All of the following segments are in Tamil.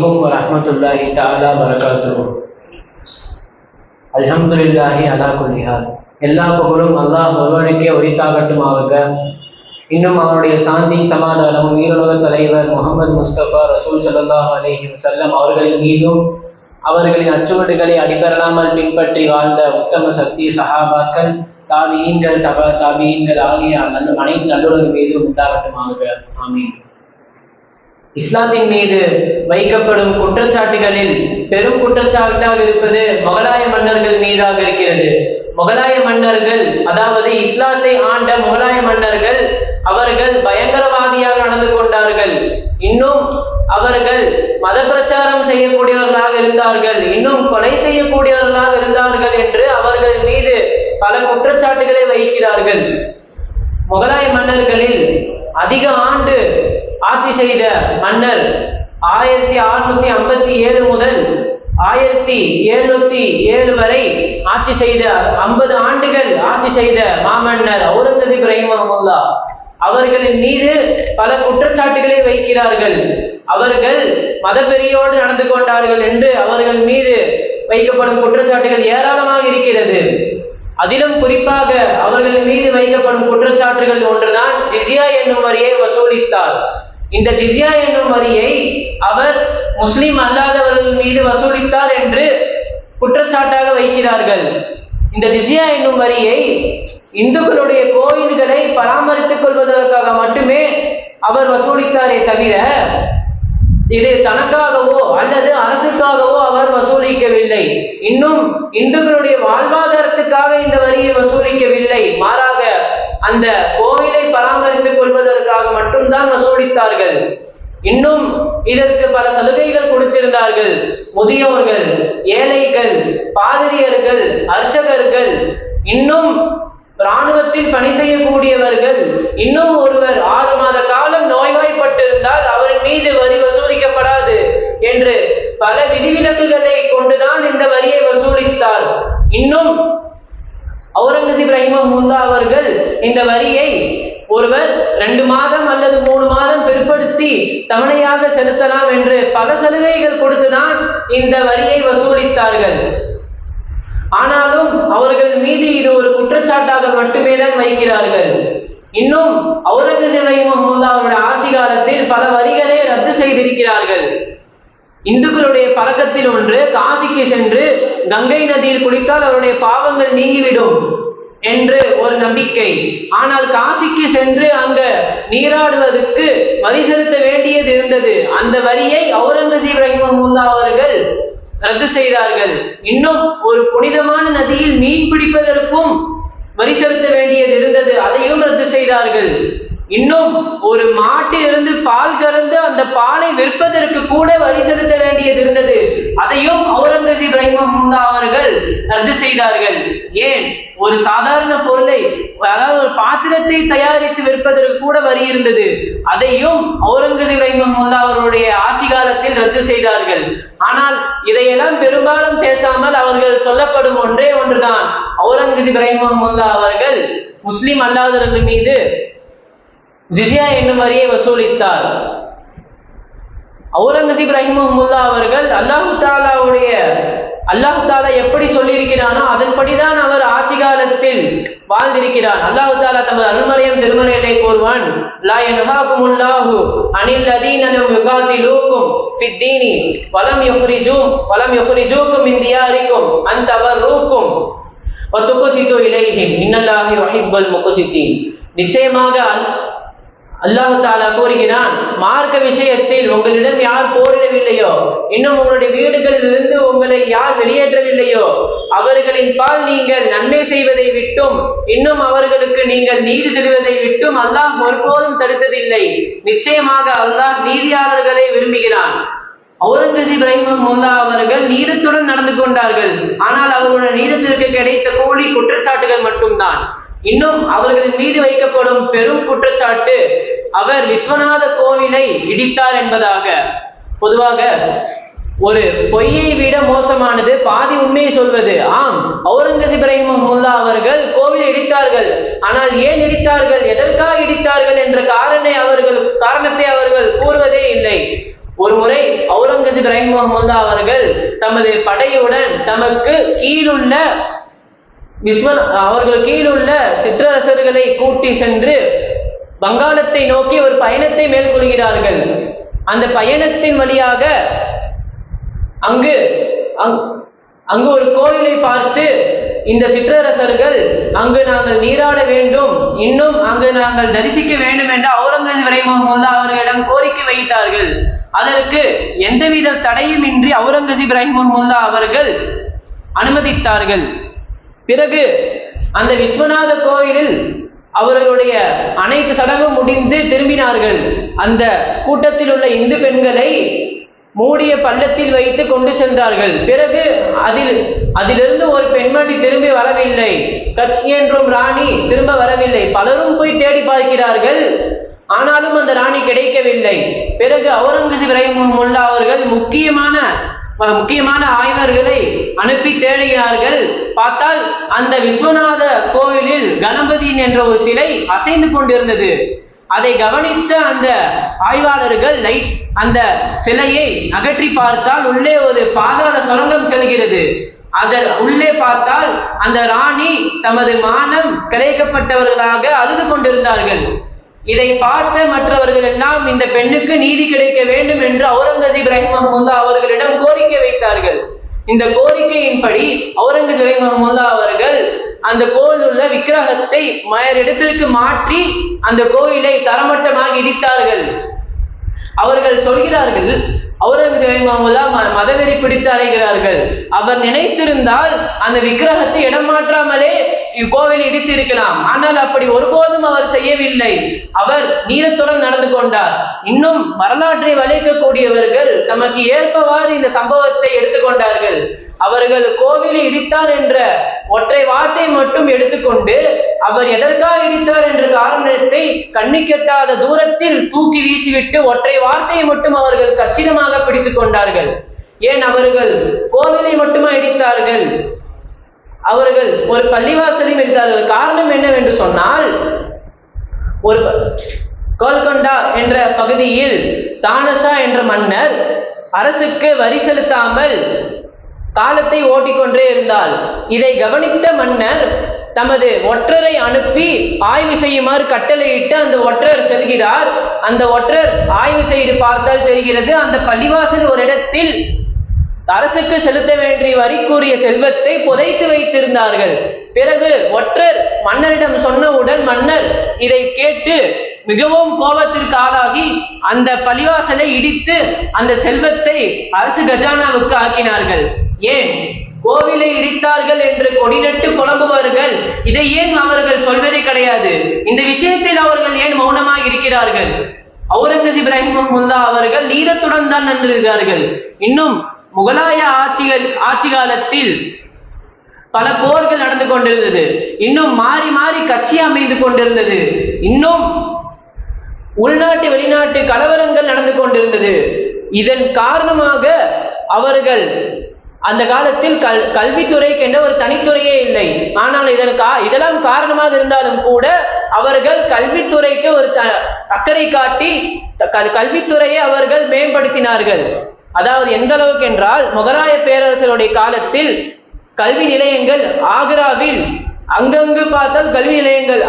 வரஹ்மத்துல்லாஹி தஆலா பரகாத்துஹு. அல்ஹம்துலில்லாஹி அலா குல்லி ஹால். எல்லா புகழும் அல்லாஹ் ஒருவனுக்கே உரித்தாகட்டுமாக. இன்னும் அவனுடைய சாந்தி சமாதானமும் ஈருலக தலைவர் முகமது முஸ்தபா ரசூல் ஸல்லல்லாஹு அலைஹி வஸல்லம் அவர்களின் மீதும் அவர்களின் அச்சுவடுகளை அடிபெறாமல் பின்பற்றி வாழ்ந்த உத்தம சக்தி சஹாபாக்கள், தாபியீன்கள், தாபியீன்கள் ஆகிய அனைத்து நல்லுறவு மீதும் உண்டாகட்டுமாக. ஆமீன். இஸ்லாத்தின் மீது வைக்கப்படும் குற்றச்சாட்டுகளில் பெரும் குற்றச்சாட்டாக இருப்பது முகலாய மன்னர்கள் மீதாக இருக்கிறது. முகலாய மன்னர்கள், அதாவது இஸ்லாத்தை ஆண்ட முகலாய மன்னர்கள், அவர்கள் பயங்கரவாதியாக நடந்து கொண்டார்கள். இன்னும் அவர்கள் மத பிரச்சாரம் செய்யக்கூடியவர்களாக இருந்தார்கள், இன்னும் கொலை செய்யக்கூடியவர்களாக இருந்தார்கள் என்று அவர்கள் மீது பல குற்றச்சாட்டுகளை வைக்கிறார்கள். முகலாய மன்னர்களில் அதிக ஆண்டு ஆட்சி செய்த மன்னர் 1657 முதல் 1707 வரை ஆட்சி செய்த 50 ஆண்டுகள் ஆட்சி செய்த மாமன்னர் அவுரங்கசீப் ரஹிமஹுல்லாஹ் அவர்களின் மீது பல குற்றச்சாட்டுகளை வைக்கிறார்கள். அவர்கள் மதவெறியோடு நடந்து கொண்டார்கள் என்று அவர்கள் மீது வைக்கப்படும் குற்றச்சாட்டுகள் ஏராளமாக இருக்கிறது. அதிலும் குறிப்பாக அவர்கள் மீது வைக்கப்படும் குற்றச்சாட்டுகள் ஒன்றுதான் ஜிஸ்யா என்னும் வரியை வசூலித்தார். இந்த ஜிஸ்யா என்னும் வரியை அவர் முஸ்லிம் அல்லாதவர்கள் மீது வசூலித்தார் என்று குற்றச்சாட்டாக வைக்கிறார்கள். இந்த ஜிஸ்யா என்னும் வரியை இந்துக்களுடைய கோயில்களை பராமரித்துக் கொள்வதற்காக மட்டுமே அவர் வசூலித்தாரே தவிர இது தனக்காகவோ அல்லது அரசுக்காகவோ அவர் வசூலிக்கவில்லை. இன்னும் இந்துக்களுடைய வாழ்வாதாரத்துக்காக இந்த வரியை வசூலிக்கவில்லை. மாறாக அந்த கோவிலை பராமரித்துக் கொள்வதற்காக மட்டும்தான் வசூலித்தார்கள். இன்னும் இதற்கு பல சலுகைகள் கொடுத்திருந்தார்கள். முதியோர்கள், ஏழைகள், பாதிரியர்கள், அர்ச்சகர்கள், இன்னும் இராணுவத்தில் பணி செய்யக்கூடியவர்கள், இன்னும் ஒருவர் 6 மாத காலம் நோய்வாய்ப்பட்டிருந்தால் அவரின் மீது வரி வசூலிக்கப்படாது என்று பல விதிவிலக்குகளை கொண்டுதான் இந்த வரியை வசூலித்தார். இன்னும் அவுரங்கசீப் ரஹிமஹுல்லாஹ் அவர்கள் இந்த வரியை ஒருவர் 2 மாதம் அல்லது 3 மாதம் பிற்படுத்தி தவணையாக செலுத்தலாம் என்று பல சலுகைகள் கொடுத்துதான் இந்த வரியை வசூலித்தார்கள். ஆனாலும் அவர்கள் மீது இது ஒரு குற்றச்சாட்டாக மட்டுமே தான் வைக்கிறார்கள். இன்னும் அவுரங்கசீப் ரஹிமஹுல்லாஹ் அவருடைய ஆட்சி காலத்தில் பல வரிகளை ரத்து செய்திருக்கிறார்கள். இந்துக்களுடைய பழக்கத்தில் ஒன்று காசிக்கு சென்று கங்கை நதியில் குளித்தால் அவருடைய பாவங்கள் நீங்கிவிடும் என்று ஒரு நம்பிக்கை. ஆனால் காசிக்கு சென்று அங்க நீராடுவதற்கு வரி செலுத்த வேண்டியது இருந்தது. அந்த வரியை அவுரங்கசீப் ரஹிமஹுல்லாஹ் அவர்கள் ரத்து செய்தார்கள். இன்னும் ஒரு புனிதமான நதியில் மீன் பிடிப்பதற்கும் வரி செலுத்த வேண்டியது இருந்தது, அதையும் ரத்து செய்தார்கள். இன்னும் ஒரு மாட்டிலிருந்து பால் கறந்து அந்த பாலை விற்பதற்கு கூட வரி செலுத்த வேண்டியது இருந்தது, அதையும் அவுரங்கசீப் ரஹிமஹுல்லாஹ் அவர்கள் ரத்து செய்தார்கள். ஏன், ஒரு சாதாரண பொருளை, அதாவது ஒரு பாத்திரத்தை தயாரித்து விற்பதற்கு கூட வரி இருந்தது, அதையும் அவுரங்கசீப் ரஹிமஹுல்லாஹ் அவருடைய ஆட்சி காலத்தில் ரத்து செய்தார்கள். ஆனால் இதையெல்லாம் பெரும்பாலும் பேசாமல் அவர்கள் சொல்லப்படும் ஒன்றே ஒன்றுதான், அவுரங்கசீப் ரஹிமஹுல்லாஹ் அவர்கள் முஸ்லிம் அல்லாதவர்கள் மீது ஜிஸ்யா என்னும் வரியை வசூலித்தார். அவுரங்கசீப் ரஹிமஹுல்லாஹ் அவர்கள் அல்லாஹ் தாலா எப்படி சொல்லியிருக்கிறானோ அதன்படிதான் அவர் ஆட்சி காலத்தில் வாழ்ந்திருக்கிறார். அல்லாஹ் தாலா தமது அருள்மறையும் திருமறையிலே கூறுவான், லா யன்ஹாகுமுல்லாஹு அனில் லதீன லம் யுகாதிலூகும் ஃபித்தீனி வலம் யுஃரிஜூகும் மின் தியாரிக்கும் அன் தபர்ரூகும் வ துக்ஸிது இலைஹிம் இன்னல்லாஹ யுஹிப்புல் முக்ஸிதீன். நிச்சயமாக அல்லாஹ் தாலா கூறுகிறான், மார்க்க விஷயத்தில் உங்களிடம் யார் போரிடவில்லையோ, இன்னும் உங்களுடைய வீடுகளில் இருந்து உங்களை யார் வெளியேற்றவில்லையோ, அவர்களின் பால் நீங்கள் நன்மை செய்வதை விட்டும் இன்னும் அவர்களுக்கு நீங்கள் நீதி செல்வதை விட்டும் அல்லாஹ் ஒருபோதும் தடுத்ததில்லை. நிச்சயமாக அல்லாஹ் நீதியாளர்களை விரும்புகிறான். அவுரங்கசீப் ரஹிமஹுல்லாஹ் அவர்கள் நீதத்துடன் நடந்து கொண்டார்கள். ஆனால் அவர்களுடைய நீதத்திற்கு கிடைத்த கூலி குற்றச்சாட்டுகள் மட்டும்தான். இன்னும் அவர்களின் மீது வைக்கப்படும் பெரும் குற்றச்சாட்டு அவர் விஸ்வநாத கோவிலை இடித்தார் என்பதாக. பொதுவாக ஒரு பொய்யை விட மோசமானது பாதி உண்மையை சொல்வது. ஆம், அவுரங்கசீப் ரஹிமஹுல்லாஹ் அவர்கள் கோவிலை இடித்தார்கள். ஆனால் ஏன் இடித்தார்கள், எதற்காக இடித்தார்கள் என்ற காரணத்தை அவர்கள் கூறுவதே இல்லை. ஒரு முறை அவுரங்கசீப் ரஹிமஹுல்லாஹ் அவர்கள் தமது படையுடன் தமக்கு கீழுள்ள அவர்கள் கீழுள்ள சிற்றரசர்களை கூட்டி சென்று வங்காளத்தை நோக்கி ஒரு பயணத்தை மேற்கொள்கிறார்கள். அந்த பயணத்தின் வழியாக அங்கு ஒரு கோயிலை பார்த்து இந்த சிற்றரசர்கள் அங்கு நாங்கள் நீராட வேண்டும், இன்னும் அங்கு நாங்கள் தரிசிக்க வேண்டும் என்று அவுரங்கசீப் ரஹிமஹுல்லாஹ் அவர்களிடம் கோரிக்கை வைத்தார்கள். அதற்கு எந்தவித தடையும் இன்றி அவுரங்கசீப் ரஹிமஹுல்லாஹ் அவர்கள் அனுமதித்தார்கள். பிறகு அந்த விஸ்வநாத கோயிலில் அவர்களுடைய அனைத்து சடங்கும் முடிந்து திரும்பினார்கள். அந்த கூட்டத்தில் உள்ள இந்து பெண்களை மூடிய பள்ளத்தில் வைத்து கொண்டு சென்றார்கள். பிறகு அதிலிருந்து ஒரு பெண்மணி திரும்பி வரவில்லை. கட்சி என்றும் ராணி திரும்ப வரவில்லை. பலரும் போய் தேடி பார்க்கிறார்கள், ஆனாலும் அந்த ராணி கிடைக்கவில்லை. பிறகு அவுரங்கசீப் ரஹிமஹுல்லாஹ் அவர்கள் முக்கியமான ஆய்வர்களை அனுப்பி தேடுகிறார்கள். பார்த்தால் அந்த விஸ்வநாத கோவிலில் கணபதி என்ற ஒரு சிலை அசைந்து கொண்டிருந்தது. அதை கவனித்த அந்த ஆய்வாளர்கள் அந்த சிலையை அகற்றி பார்த்தால் உள்ளே ஒரு பாதாள சுரங்கம் செல்கிறது. அதன் உள்ளே பார்த்தால் அந்த ராணி தமது மானம் கிளைக்கப்பட்டவர்களாக அழுது கொண்டிருந்தார்கள். இதை பார்த்த மற்றவர்கள் எல்லாம் இந்த பெண்ணுக்கு நீதி கிடைக்க வேண்டும் என்று அவுரங்கசீப் ரஹிமஹுல்லாஹ் அவர்களிடம் கோரிக்கை வைத்தார்கள். இந்த கோரிக்கையின்படி அவுரங்கசீப் ரஹிமஹுல்லாஹ் அவர்கள் அந்த கோயில் உள்ள விக்கிரகத்தை இடத்திற்கு மாற்றி அந்த கோயிலை தரமட்டமாக இடித்தார்கள். அவர்கள் சொல்கிறார்கள், அவுரங்கசீப் ரஹிமஹுல்லாஹ் மதவெறி பிடித்து அலைகிறார்கள். அவர் நினைத்திருந்தால் அந்த விக்கிரகத்தை இடம் மாற்றாமலே கோவிலை இடித்து இருக்கலாம். ஆனால் அப்படி ஒருபோதும் அவர் செய்யவில்லை. அவர் நீளத்துடன் நடந்து கொண்டார். இன்னும் வரலாற்றை வளைக்கக்கூடியவர்கள் தமக்கு ஏற்பவாறு இந்த சம்பவத்தை எடுத்துக்கொண்டார்கள். அவர்கள் கோவிலை இடித்தார் என்ற ஒற்றை வார்த்தை மட்டும் எடுத்துக்கொண்டு அவர் எதற்காக இடித்தார் என்ற காரணத்தை கண்ணுக்கெட்டாத தூரத்தில் தூக்கி வீசிவிட்டு ஒற்றை வார்த்தையை மட்டும் அவர்கள் கச்சிதமாக பிடித்துக் கொண்டார்கள். ஏன் அவர்கள் கோவிலை மட்டுமா இடித்தார்கள்? அவர்கள் ஒரு பள்ளிவாசலையும் இடித்தார்கள். காரணம் என்னவென்று சொன்னால், ஒரு கோல்கொண்டா என்ற பகுதியில் தானஷா என்ற மன்னர் அரசுக்கு வரி செலுத்தாமல் காலத்தை ஓட்டிக்கொண்டே இருந்தால், இதை கவனித்த மன்னர் தமது ஒற்றரை அனுப்பி ஆய்வு செய்யுமாறு கட்டளையிட்டு அந்த ஒற்றர் செல்கிறார். அந்த ஒற்றர் ஆய்வு செய்து பார்த்தால் தெரிகிறது, அந்த பள்ளிவாசல் ஒரு இடத்தில் அரசுக்கு செலுத்த வேண்டிய வரிக்குரிய செல்வத்தை புதைத்து வைத்திருந்தார்கள். பிறகு ஒற்றர் மன்னரிடம் சொன்னவுடன் மன்னர் இதை கேட்டு மிகவும் கோபத்திற்கு ஆளாகி அந்த பள்ளிவாசலை இடித்து அந்த செல்வத்தை அரசு கஜானாவுக்கு ஆக்கினார்கள். ஏன் கோவிலை இடித்தார்கள் என்று கொடிநட்டு புலம்புவார்கள்? இதை ஏன் அவர்கள் சொல்வதே கிடையாது? இந்த விஷயத்தில் அவர்கள் ஏன் மௌனமாக இருக்கிறார்கள்? அவுரங்கசீப் ரஹிமஹுல்லாஹ் அவர்கள் நீதத்துடன் தான் நின்றிருக்கிறார்கள். இன்னும் முகலாய ஆட்சி காலத்தில் பல போர்கள் நடந்து கொண்டிருந்தது. இன்னும் மாறி மாறி கட்சி அமைந்து கொண்டிருந்தது. இன்னும் உள்நாட்டு வெளிநாட்டு கலவரங்கள் நடந்து கொண்டிருந்தது. இதன் காரணமாக அவர்கள் அந்த காலத்தில் கல்வித்துறைக்கு என்ற ஒரு தனித்துறையே இல்லை. ஆனால் இதெல்லாம் காரணமாக இருந்தாலும் கூட அவர்கள் கல்வித்துறைக்கு ஒரு அக்கறை காட்டி கல்வித்துறையை அவர்கள் மேம்படுத்தினார்கள். அதாவது எந்த அளவுக்கு என்றால், முகலாய பேரரசருடைய காலத்தில் கல்வி நிலையங்கள் ஆக்ராவில் அங்கங்கு பார்த்தால் கல்வி நிலையங்கள்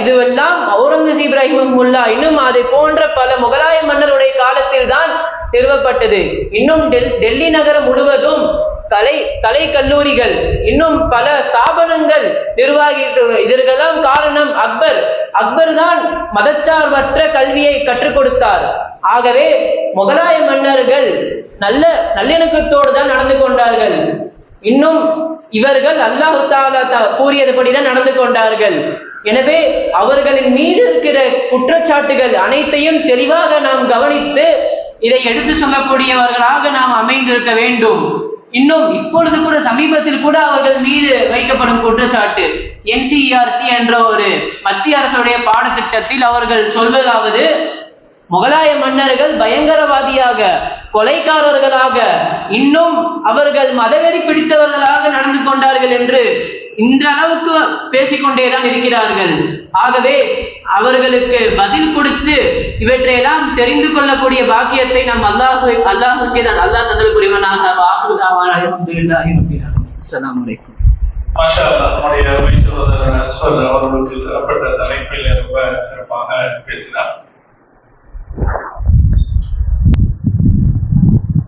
இதுவெல்லாம் அவுரங்கசீப் ரஹிமஹுல்லாஹ் இன்னும் அதை போன்ற பல முகலாய மன்னருடைய காலத்தில் தான் நிறுவப்பட்டது. இன்னும் டெல்லி நகரம் முழுவதும் கலை கல்லூரிகள், இன்னும் பல ஸ்தாபனங்கள் நிர்வாகிட்டு. இதற்கெல்லாம் காரணம் அக்பர் தான் மதச்சார்பற்ற கல்வியை கற்றுக் கொடுத்தார். ஆகவே முகலாய மன்னர்கள் நல்லிணக்கத்தோடு தான் நடந்து கொண்டார்கள். இன்னும் இவர்கள் அல்லாஹ் தஆலா கூறியதுபடிதான் நடந்து கொண்டார்கள். எனவே அவர்களின் மீது இருக்கிற குற்றச்சாட்டுகள் அனைத்தையும் தெளிவாக நாம் கவனித்து இதை எடுத்து சொல்லக்கூடியவர்களாக நாம் அமைந்திருக்க வேண்டும். இன்னும் இப்பொழுது கூட சமீபத்தில் கூட அவர்கள் மீது வைக்கப்படும் குற்றச்சாட்டு NCERT என்ற ஒரு மத்திய அரசுடைய பாடத்திட்டத்தில் அவர்கள் சொல்வதாவது, முகலாய மன்னர்கள் பயங்கரவாதியாக, கொலைக்காரர்களாக, இன்னும் அவர்கள் மதவெறி பிடித்தவர்களாக நடந்து கொண்டார்கள் என்று இந்த அளவுக்கு பேசிக்கொண்டேதான் இருக்கிறார்கள். ஆகவே அவர்களுக்கு பதில் கொடுத்து இவற்றையெல்லாம் தெரிந்து கொள்ளக்கூடிய பாக்கியத்தை நாம் அல்லாஹுக்கே அல்லாஹ் தந்தல் புரிவனாக. அஸ்ஸலாமு அலைக்கும். மாஷா அல்லாஹ். நம்முடைய அருமை சகோதரர் அஸ்வர் அவர்களுக்கு தரப்பட்ட தலைப்பில் ரொம்ப சிறப்பாக பேசினார்.